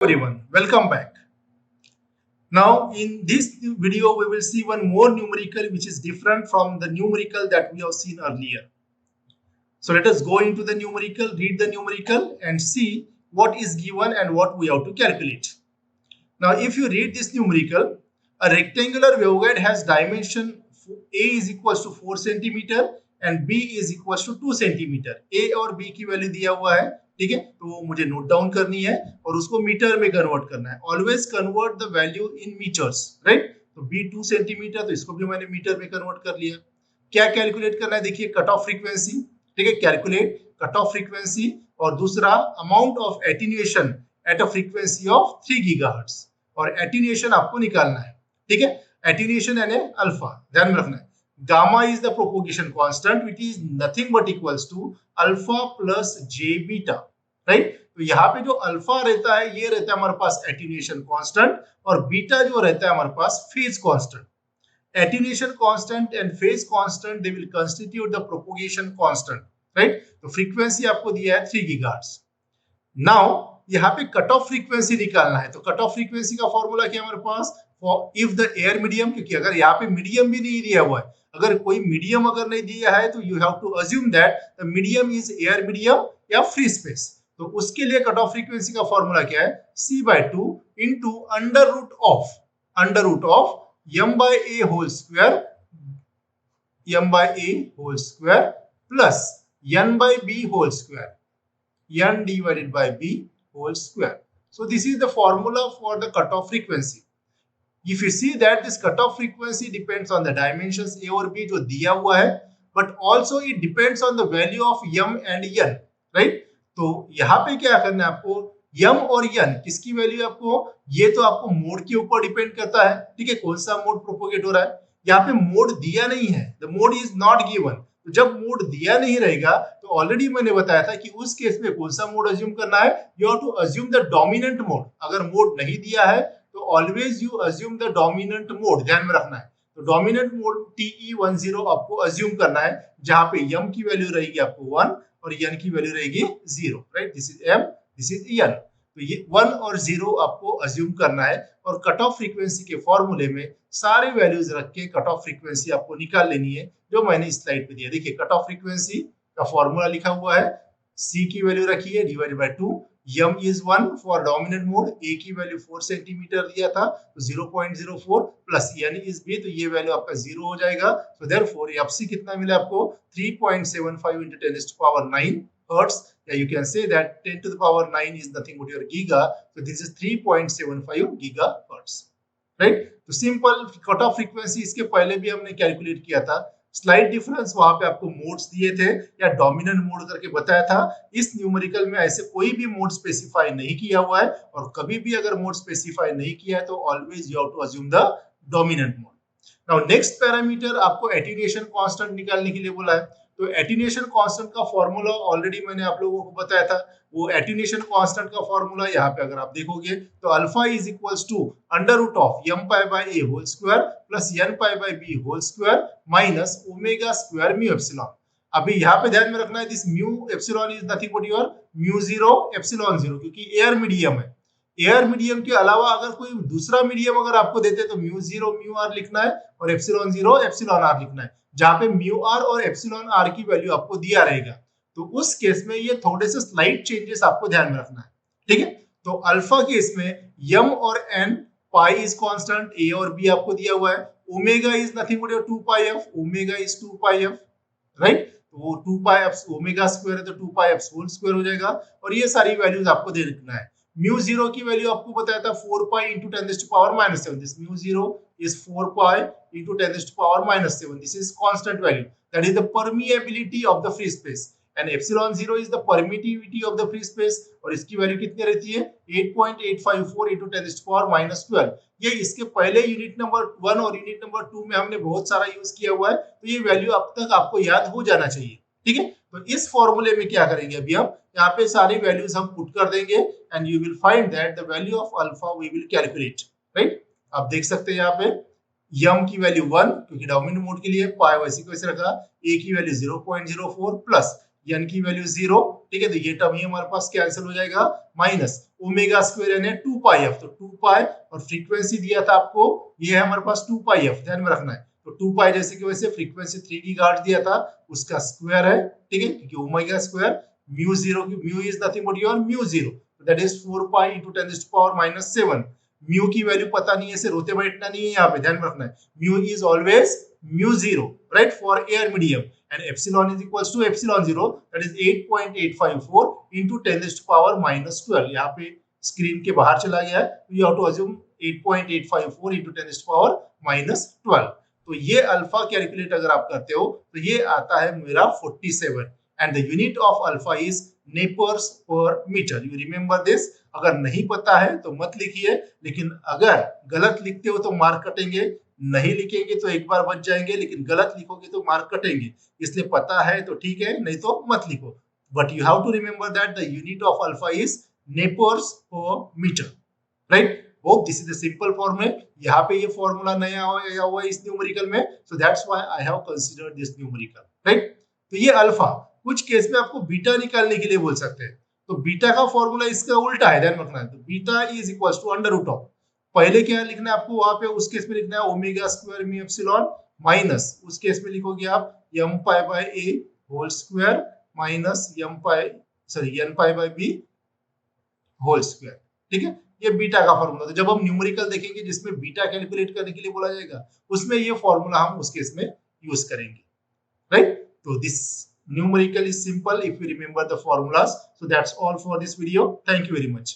Everyone, welcome back. Now, in this video, we will see one more numerical which is different from the numerical that we have seen earlier. So let us go into the numerical, read the numerical and see what is given and what we have to calculate. Now, if you read this numerical, a rectangular waveguide has dimension A is equals to 4 centimeter and B is equals to 2 centimetre. A और B की value दिया हुआ है, ठीक है, तो वो मुझे नोट डाउन करनी है और उसको मीटर में कन्वर्ट करना है. Always convert the value in metres, right. तो B 2 सेंटीमीटर, तो इसको भी मैंने मीटर में कन्वर्ट कर लिया. क्या कैलकुलेट करना है? देखिए, कट ऑफ फ्रीक्वेंसी, ठीक है, कैलकुलेट कट ऑफ फ्रीक्वेंसी, और दूसरा amount of attenuation at a frequency of 3 gigahertz, और एटीन्यूएशन आपको निकालना है, ठीक है. एटीन्यूएशन यानी अल्फा, ध्यान में रखना है. Gamma is the propagation constant which is nothing but equals to alpha plus J beta, right. तो यहाँ पे जो अल्फा रहता है ये रहता है हमारे पास एटीन्यूएशन कांस्टेंट, और बीटा जो रहता है हमारे पास phase constant. Attenuation constant and phase constant they will constitute the propagation constant, right. तो फ्रीक्वेंसी आपको दिया है 3 गीगाहर्ट्ज. नाउ यहाँ पे कट ऑफ फ्रीक्वेंसी निकालना है. तो कट ऑफ फ्रीक्वेंसी का फॉर्मूला क्या है हमारे पास? इफ द एयर मीडियम, क्योंकि अगर यहाँ पे मीडियम भी नहीं दिया हुआ है, अगर कोई मीडियम अगर नहीं दिया है तो you have to assume that the medium is air medium या फ्री स्पेस. तो उसके लिए कट ऑफ फ्रीक्वेंसी का फॉर्मूला क्या है? C/2 into under root of m by a whole square plus n by b whole square, n divided by b whole square. So this is the formula for the cutoff frequency. If you see that this cutoff frequency depends on the dimensions a और b जो दिया हुआ है, but also it depends on the value of m and n, right? तो यहाँ पे क्या करना है आपको? m और n किसकी वैल्यू आपको? ये तो आपको मोड के ऊपर डिपेंड करता है, ठीक है, कौन सा मोड प्रोपोगेट हो रहा है. यहाँ पे मोड दिया नहीं है, the mode is not given. तो जब मोड दिया नहीं रहेगा तो ऑलरेडी मैंने बताया था कि उस केस में कौन सा मोड अज्यूम करना है? You have to assume the dominant mode. अगर मोड नहीं दिया है तो always you assume the dominant mode, ध्यान में रखना है. तो डोमिनेंट मोड TE10 आपको अज्यूम करना है, जहां पे m की वैल्यू रहेगी आपको 1 और n की वैल्यू रहेगी 0, right. This is m, this is n. तो ये 1 और 0 आपको अज्यूम करना है, और कट ऑफ फ्रीक्वेंसी के फॉर्मूले में सारे वैल्यूज रख के कट ऑफ फ्रीक्वेंसी आपको निकाल लेनी है, जो मैंने इस स्लाइड पे दिया. देखिए, कट ऑफ फ्रीक्वेंसी का फॉर्मूला लिखा हुआ है. C की वैल्यू रखी है divided by 2, m is 1 for dominant mode, a की वैल्यू 4 सेंटीमीटर दिया था तो 0.04 प्लस n इज b, तो ये वैल्यू आपका 0 हो जाएगा. सो देयरफॉर fc कितना मिला आपको? 3.75 into 10 to the power 9 hertz. Yeah, you can say that 10 to the power 9 is nothing but your giga, so this is 3.75 gigahertz, right. तो simple cut off frequency इसके पहले भी हमने कैलकुलेट किया था. स्लाइड डिफरेंस वहां पे आपको मोड्स दिए थे या डोमिनेंट मोड करके बताया था. इस न्यूमेरिकल में ऐसे कोई भी मोड स्पेसिफाई नहीं किया हुआ है, और कभी भी अगर मोड स्पेसिफाई नहीं किया है तो always you have to assume the dominant mode. Now next parameter आपको एटीन्यूएशन कांस्टेंट निकालने के लिए बोला है. तो एटीन्यूएशन कांस्टेंट का फॉर्मूला ऑलरेडी मैंने आप लोगों को बताया था. वो एटीन्यूएशन कांस्टेंट का फॉर्मूला यहाँ पे अगर आप देखोगे तो alpha is equals to under root of m pi by a whole square plus n pi by b whole square minus omega square mu epsilon. अभी यहाँ पे ध्यान में रखना है, this mu epsilon is nothing but your mu 0 epsilon 0, क्योंकि air medium है. Air medium के अलावा अगर कोई दूसरा मीडियम अगर आपको देते तो म्यू 0 म्यू r लिखना है और एप्सिलॉन 0 एप्सिलॉन r लिखना है, जहां पे म्यू r और एप्सिलॉन r की वैल्यू आपको दिया रहेगा. तो उस केस में ये थोड़े से स्लाइट चेंजेस आपको ध्यान में रखना है, ठीक है. तो अल्फा केस में m और n, pi is constant, a और b आपको दिया हुआ है, omega is nothing but 2 pi f, omega is 2 pi f, right. तो वो 2 पाई f ओमेगा स्क्वायर है तो 2 पाई f होल स्क्वायर हो जाएगा, और ये सारी वैल्यूज आपको दे रखना है. म्यू 0 की वैल्यू आपको बताया था 4 पाई into 10 to the power minus 7. This mu 0 is 4 pi into 10 to the power minus 7. This is constant value. That is the permeability of the free space. And epsilon 0 is the permittivity of the free space. और इसकी value कितनी रहती है? 8.854 into 10 to the power minus 12. ये इसके पहले unit number 1 और unit number 2 में हमने बहुत सारा यूज किया हुआ है, तो ये वैल्यू अब तक आपको याद हो जाना चाहिए, ठीक है. तो इस फॉर्मूले में क्या करेंगे? अभी हम यहाँ पे सारी वैल्यूज हम पुट कर देंगे and you will find that the value of alpha we will calculate, right. आप देख सकते हैं यहाँ पे m की वैल्यू 1 क्योंकि डोमिनेंट मोड के लिए, पाई वैसे को वैसे रखा, a की वैल्यू 0.04 प्लस n की वैल्यू 0, ठीक है, तो ये टर्म ही हमारे पास कैंसिल हो जाएगा, माइनस ओमेगा स्क्वायर n है 2 पाई f, तो 2 पाई और फ्रीक्वेंसी दिया था आपको, ये है हमारे पास 2 पाई f, ध्यान में रखना है। तो 2 पाई जैसे कि वैसे फ्रीक्वेंसी 3 की गार्ड दिया था उसका स्क्वायर है, ठीक है, क्योंकि ओमेगा स्क्वायर म्यू 0 की mu is nothing but your mu 0, that is 4 pi into 10 to the power minus 7। Mu की वैल्यू पता नहीं है, इसे रोते बैठना नहीं है, यहाँ पे ध्यान में रखना है, mu is always mu 0, right, for air medium, and epsilon is equals to epsilon 0, that is 8.854 into 10 to the power minus 12। यहाँ पे स्क्रीन के बाहर चला गया है, तो you have to assume 8.854 into 10 to the power minus 12। तो ये अल्फा कैलकुलेट अगर आप करते हो तो ये आता है मेरा 47, and the unit of alpha is nepers per metre. You remember this, अगर नहीं पता है तो मत लिखिए, लेकिन अगर गलत लिखते हो तो मार्क कटेंगे, नहीं लिखेंगे तो एक बार बच जाएंगे, लेकिन गलत लिखोगे तो मार्क कटेंगे, इसलिए पता है तो ठीक है, नहीं तो मत लिखो। But you have to remember that the unit of alpha is nepers per meter, right. Hope this is the simple formula. यहाँ पे ये फॉर्मूला नया आया हुआ है इस न्यूमेरिकल में, so that's why I have considered this numerical, right. तो ये अल्फा, कुछ केस में आपको बीटा निकालने के लिए बोल सकते हैं, तो बीटा का फॉर्मूला इसका उल्टा है, ध्यान रखना है। तो beta is equals to under root of, पहले क्या लिखना है आपको, वहां पे उस केस में लिखना है omega square mu epsilon, minus उस केस में लिखोगे आप m pi by a whole square minus m pi n pi by b whole square, ठीक है। ये बीटा का फॉर्मूला, तो जब हम न्यूमेरिकल देखेंगे जिसमें बीटा कैलकुलेट करने के लिए बोला जाएगा, उसमें ये फॉर्मूला हम उस केस में यूज करेंगे, राइट। तो this numerical is simple if you remember the formulas. So that's all for this video. Thank you very much.